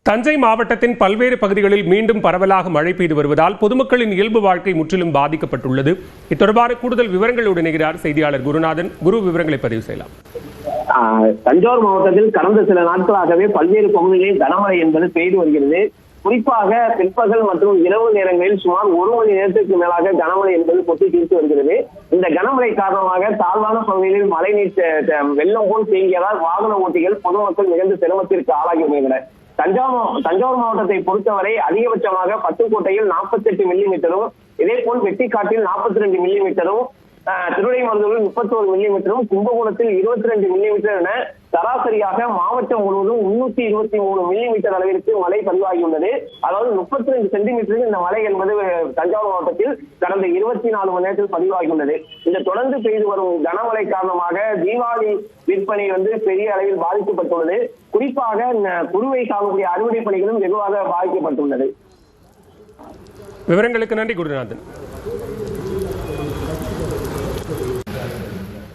தஞ்சை மாவட்டத்தின் பல்வேறு பகுதிகளில் மீண்டும் பரவலாக மழை பெய்து வருவதால் பொதுமக்களின் இயல்பு வாழ்க்கை முற்றிலும் பாதிக்கப்பட்டுள்ளது. இத்தொடர்பான கூடுதல் விவரங்களோடு இணைகிறார் செய்தியாளர் குருநாதன். குரு, விவரங்களை பதிவு செய்யலாம். தஞ்சாவூர் மாவட்டத்தில் கடந்த சில நாட்களாகவே பல்வேறு பகுதிகளில் கனமழை என்பது பெய்து வருகிறது. குறிப்பாக பிற்பகல் மற்றும் இரவு நேரங்களில் சுமார் 1 மணி நேரத்திற்கு மேலாக கனமழை என்பது கொட்டி தீர்த்து வருகிறது. இந்த கனமழை காரணமாக தாழ்வான பகுதிகளில் மழைநீர் வெள்ளம் போல் தேங்கியதால் வாகன ஓட்டிகள் பொதுமக்கள் மிகுந்த சிரமத்திற்கு ஆளாகி வருகின்றனர். தஞ்சாவூர் மாவட்டத்தை பொறுத்தவரை அதிகபட்சமாக பட்டுக்கோட்டையில் 48 மில்லிமீட்டரும், இதே போல் வெட்டிக்காட்டில் 42 மில்லிமீட்டரும், திருவிடைமருதூரில் 31 மில்லிமீட்டரும், கும்பகோணத்தில் 22 மில்லிமீட்டர் என சராசரியாக மாவட்டம் முழுவதும் 323 மில்லிமீட்டர் அளவிற்கு மழை பதிவாகியுள்ளது. அதாவது 32 சென்டிமீட்டருக்கு இந்த மழை என்பது தஞ்சாவூர் மாவட்டத்தில் கடந்த 24 மணி நேரத்தில் பதிவாகியுள்ளது. இந்த தொடர்ந்து பெய்து வரும் கனமழை காரணமாக தீபாவளி விற்பனை பெரிய அளவில் பாதிக்கப்பட்டுள்ளது. குறிப்பாக குறுவை சாகுபடி அறுவடை பணிகளும் வெகுவாக பாதிக்கப்பட்டுள்ளது. விவரங்களுக்கு நன்றி குருநாதன்.